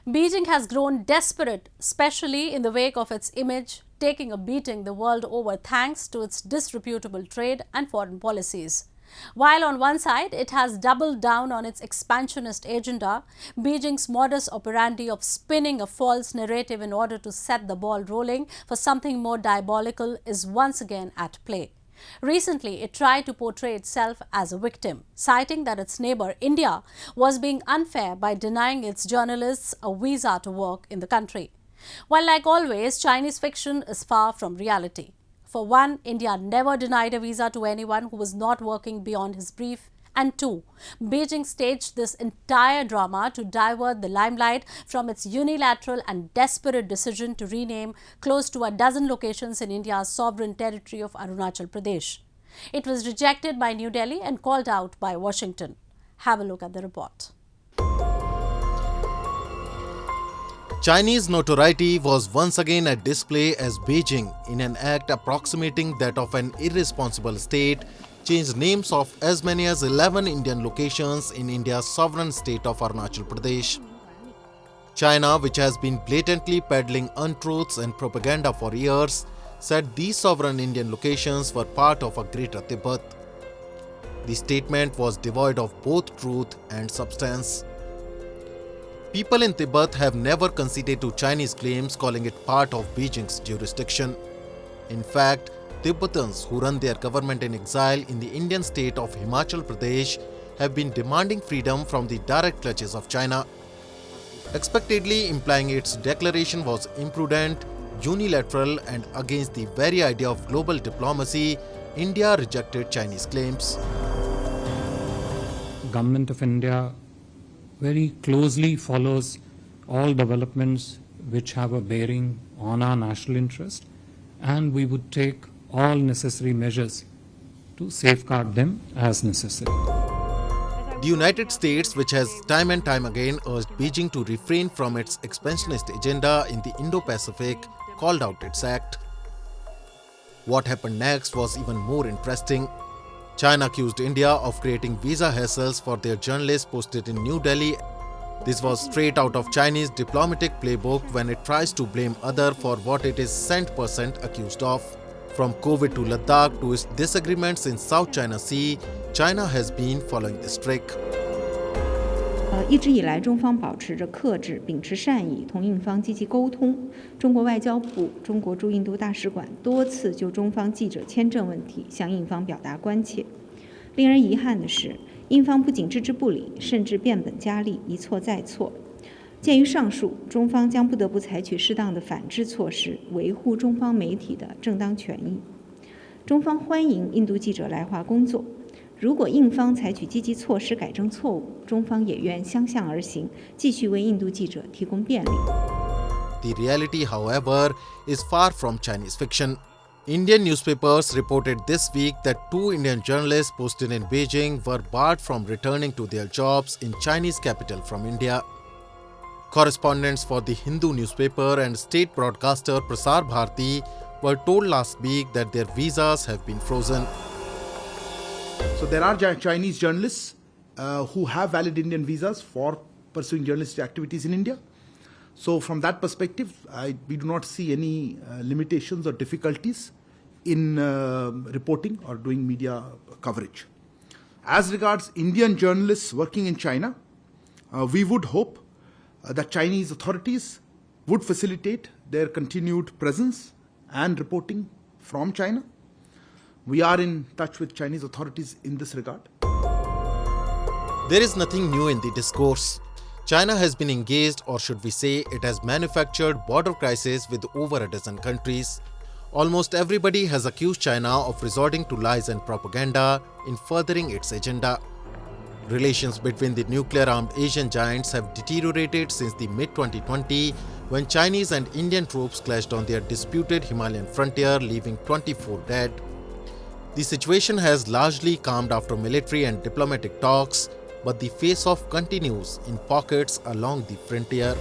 Beijing has grown desperate, especially in the wake of its image taking a beating the world over thanks to its disreputable trade and foreign policies. While on one side it has doubled down on its expansionist agenda, Beijing's modus operandi of spinning a false narrative in order to set the ball rolling for something more diabolical is once again at play. Recently, it tried to portray itself as a victim, citing that its neighbour, India, was being unfair by denying its journalists a visa to work in the country. While, like always, Chinese fiction is far from reality. For one, India never denied a visa to anyone who was not working beyond his brief. And two, Beijing staged this entire drama to divert the limelight from its unilateral and desperate decision to rename close to a dozen locations in India's sovereign territory of Arunachal Pradesh. It was rejected by New Delhi and called out by Washington. Have a look at the report. Chinese notoriety was once again at display as Beijing, in an act approximating that of an irresponsible state, changed names of as many as 11 Indian locations in India's sovereign state of Arunachal Pradesh. China, which has been blatantly peddling untruths and propaganda for years, said these sovereign Indian locations were part of a greater Tibet. The statement was devoid of both truth and substance. People in Tibet have never conceded to Chinese claims, calling it part of Beijing's jurisdiction. In fact, Tibetans who run their government in exile in the Indian state of Himachal Pradesh have been demanding freedom from the direct clutches of China, expectedly implying its declaration was imprudent, unilateral and against the very idea of global diplomacy. India rejected Chinese claims. Government of India very closely follows all developments which have a bearing on our national interest, and we would take all necessary measures to safeguard them as necessary. The United States, which has time and time again urged Beijing to refrain from its expansionist agenda in the Indo-Pacific, called out its act. What happened next was even more interesting. China accused India of creating visa hassles for their journalists posted in New Delhi. This was straight out of Chinese diplomatic playbook when it tries to blame other for what it is cent% accused of. From COVID to Ladakh to its disagreements in South China Sea, China has been following this trick. 一直以来，中方保持着克制、秉持善意，同印方积极沟通。中国外交部、中国驻印度大使馆多次就中方记者签证问题向印方表达关切。令人遗憾的是，印方不仅置之不理，甚至变本加厉，一错再错。鉴于上述，中方将不得不采取适当的反制措施，维护中方媒体的正当权益。中方欢迎印度记者来华工作。 如果印方采取积极措施改正错误，中方也愿相向而行，继续为印度记者提供便利。The reality, however, is far from Chinese fiction. Indian newspapers reported this week that 2 Indian journalists posted in Beijing were barred from returning to their jobs in Chinese capital from India. Correspondents for the Hindu newspaper and state broadcaster Prasar Bharati were told last week that their visas have been frozen. So there are Chinese journalists who have valid Indian visas for pursuing journalistic activities in India. So from that perspective, we do not see any limitations or difficulties in reporting or doing media coverage. As regards Indian journalists working in China, we would hope that Chinese authorities would facilitate their continued presence and reporting from China. We are in touch with Chinese authorities in this regard. There is nothing new in the discourse. China has been engaged, or should we say, it has manufactured border crises with over a dozen countries. Almost everybody has accused China of resorting to lies and propaganda in furthering its agenda. Relations between the nuclear-armed Asian giants have deteriorated since the mid-2020 when Chinese and Indian troops clashed on their disputed Himalayan frontier, leaving 24 dead. The situation has largely calmed after military and diplomatic talks, but the face-off continues in pockets along the frontier.